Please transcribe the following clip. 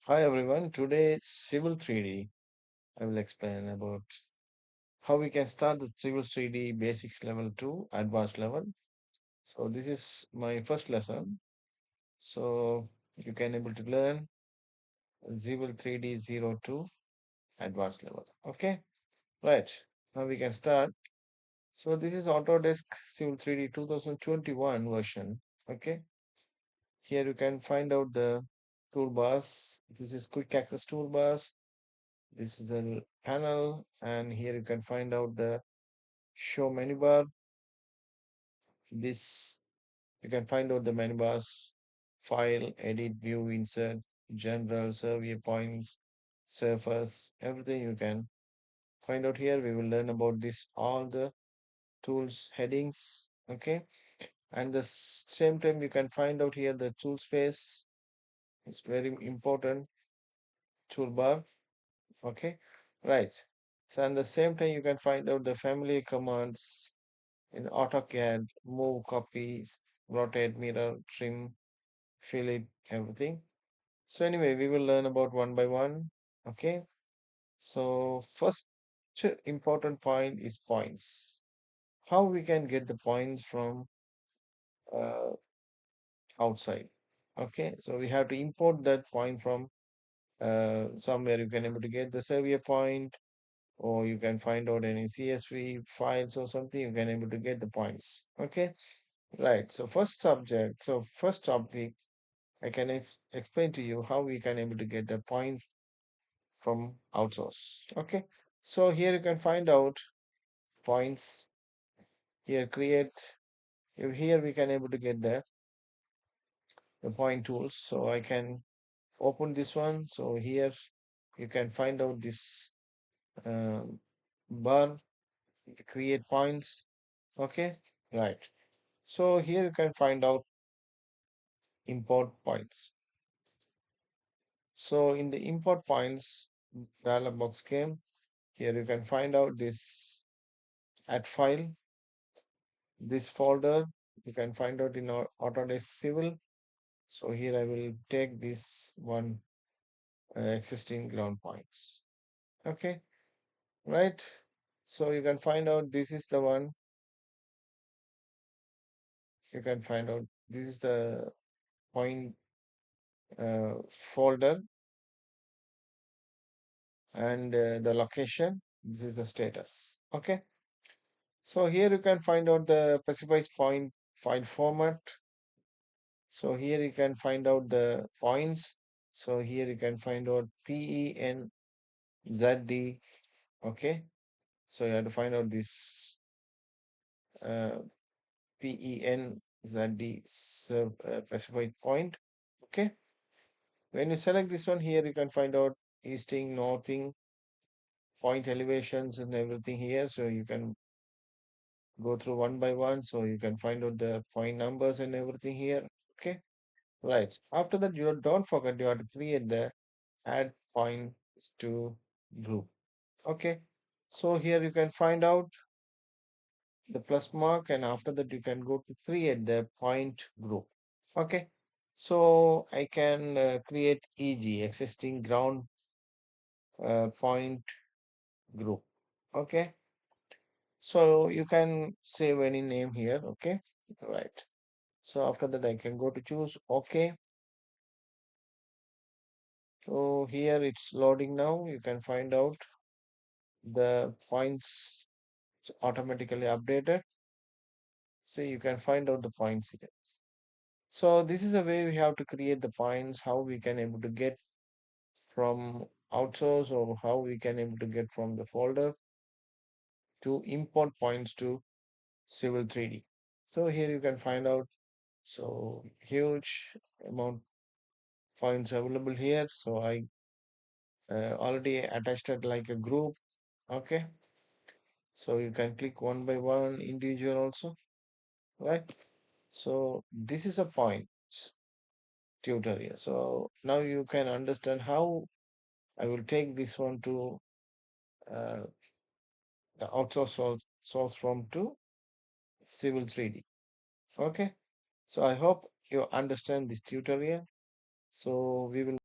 Hi everyone, today Civil 3D. I will explain about how we can start the Civil 3D basics level to advanced level. So this is my first lesson. So you can able to learn Civil 3D 02 advanced level. Okay, right. Now we can start. So this is Autodesk Civil 3D 2021 version. Okay, here you can find out the toolbars. This is quick access toolbars. This is a panel, and here you can find out the show menu bar. This you can find out the menu bars, file, edit, view, insert, general, survey points, surface, everything you can find out here. We will learn about this, all the tools, headings, okay? And the same time you can find out here the tool space. It's very important toolbar, okay? Right. So at the same time you can find out the family commands in AutoCAD, move, copies, rotate, mirror, trim, fill it, everything. So anyway, we will learn about one by one. Okay. So first important point is points. How we can get the points from uh, outside. Okay. So we have to import that point from somewhere. You can able to get the survey point, or you can find out any CSV files or something. You can able to get the points. Okay. Right. So first subject. So first topic, I can explain to you how we can able to get the point from outsource. Okay. So here you can find out points. Here create. Here we can able to get the point tools. So I can open this one. So here you can find out this um, bar. Create points. Okay. Right. So here you can find out import points. So in the import points dialog box came. Here you can find out this add file, this folder. You can find out in our Autodesk Civil. So here I will take this one existing ground points. Okay, right. So you can find out this is the one. You can find out this is the point folder and the location. This is the status. Okay. So here you can find out the specified point file format. So here you can find out the points. So here you can find out PENZD. Okay. So you have to find out this uh, PENZD specified point. Okay. When you select this one here, you can find out easting, northing, point elevations and everything here. So you can go through one by one. So you can find out the point numbers and everything here. Okay. Right. After that, you don't forget you have to create the add points to group. Okay. So here you can find out the plus mark, and after that you can go to create the point group. Okay. So I can create EG existing ground point group. Okay. So you can save any name here. Okay. Right. So after that I can go to choose. Okay. So here it's loading now. You can find out the points automatically updated. So you can find out the points here. So this is the way we have to create the points, how we can able to get from outsource, or how we can able to get from the folder to import points to Civil 3D. So here you can find out, so huge amount points available here. So I already attached it like a group. Okay. So you can click one by one individual also, right? So this is a point tutorial. So now you can understand how I will take this one to uh, the outsource source from to Civil 3D. Okay. So I hope you understand this tutorial. So we will